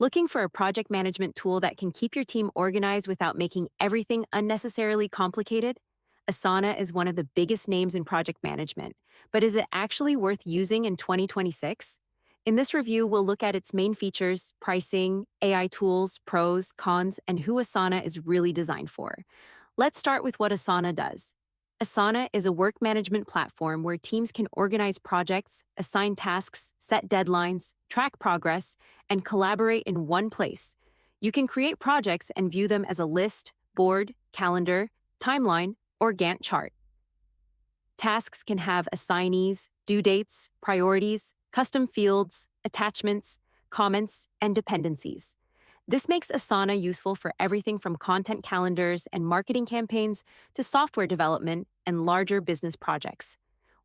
Looking for a project management tool that can keep your team organized without making everything unnecessarily complicated? Asana is one of the biggest names in project management, but is it actually worth using in 2026? In this review, we'll look at its main features, pricing, AI tools, pros, cons, and who Asana is really designed for. Let's start with what Asana does. Asana is a work management platform where teams can organize projects, assign tasks, set deadlines, track progress, and collaborate in one place. You can create projects and view them as a list, board, calendar, timeline, or Gantt chart. Tasks can have assignees, due dates, priorities, custom fields, attachments, comments, and dependencies. This makes Asana useful for everything from content calendars and marketing campaigns to software development and larger business projects.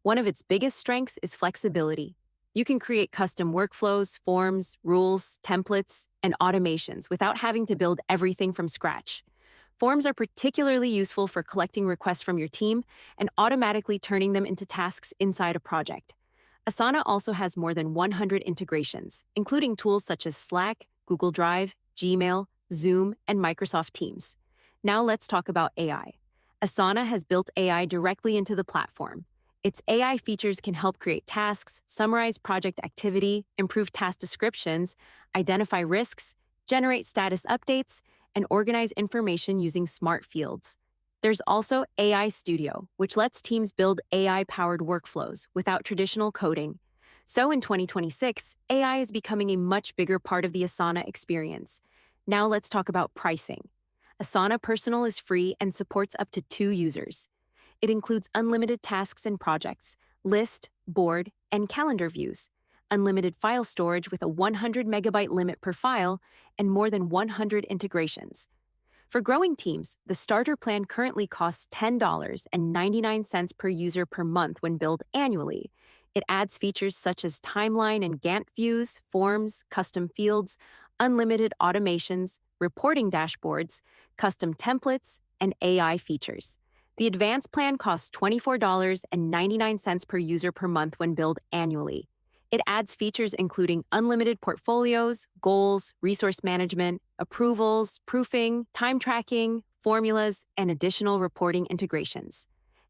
One of its biggest strengths is flexibility. You can create custom workflows, forms, rules, templates, and automations without having to build everything from scratch. Forms are particularly useful for collecting requests from your team and automatically turning them into tasks inside a project. Asana also has more than 100 integrations, including tools such as Slack, Google Drive, Gmail, Zoom, and Microsoft Teams. Now let's talk about AI. Asana has built AI directly into the platform. Its AI features can help create tasks, summarize project activity, improve task descriptions, identify risks, generate status updates, and organize information using smart fields. There's also AI Studio, which lets teams build AI-powered workflows without traditional coding. So in 2026, AI is becoming a much bigger part of the Asana experience. Now let's talk about pricing. Asana Personal is free and supports up to 2 users. It includes unlimited tasks and projects, list, board, and calendar views, unlimited file storage with a 100 megabyte limit per file, and more than 100 integrations. For growing teams, the starter plan currently costs $10.99 per user per month when billed annually. It adds features such as timeline and Gantt views, forms, custom fields, unlimited automations, reporting dashboards, custom templates, and AI features. The advanced plan costs $24.99 per user per month when billed annually. It adds features including unlimited portfolios, goals, resource management, approvals, proofing, time tracking, formulas, and additional reporting integrations.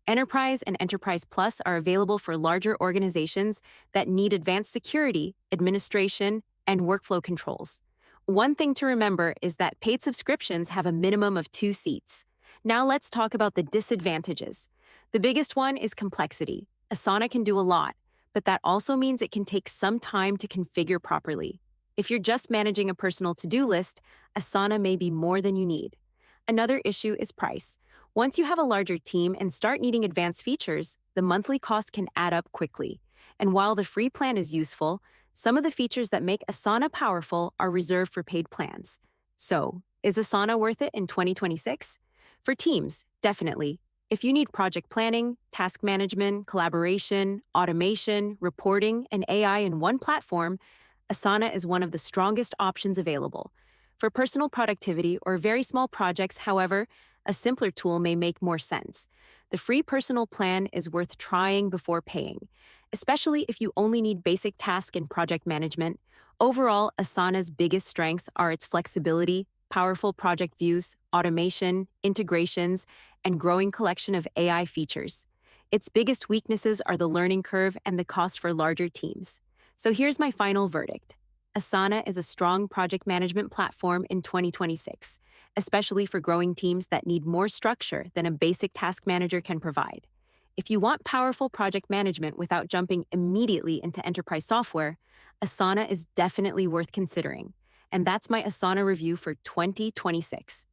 Enterprise and Enterprise Plus are available for larger organizations that need advanced security, administration, and workflow controls. One thing to remember is that paid subscriptions have a minimum of 2 seats. Now let's talk about the disadvantages. The biggest one is complexity. Asana can do a lot, but that also means it can take some time to configure properly. If you're just managing a personal to-do list, Asana may be more than you need. Another issue is price. Once you have a larger team and start needing advanced features, the monthly cost can add up quickly. And while the free plan is useful, some of the features that make Asana powerful are reserved for paid plans. So, is Asana worth it in 2026? For teams, definitely. If you need project planning, task management, collaboration, automation, reporting, and AI in one platform, Asana is one of the strongest options available. For personal productivity or very small projects, however, a simpler tool may make more sense. The free personal plan is worth trying before paying, especially if you only need basic task and project management. Overall, Asana's biggest strengths are its flexibility, powerful project views, automation, integrations, and growing collection of AI features. Its biggest weaknesses are the learning curve and the cost for larger teams. So here's my final verdict. Asana is a strong project management platform in 2026, especially for growing teams that need more structure than a basic task manager can provide. If you want powerful project management without jumping immediately into enterprise software, Asana is definitely worth considering. And that's my Asana review for 2026.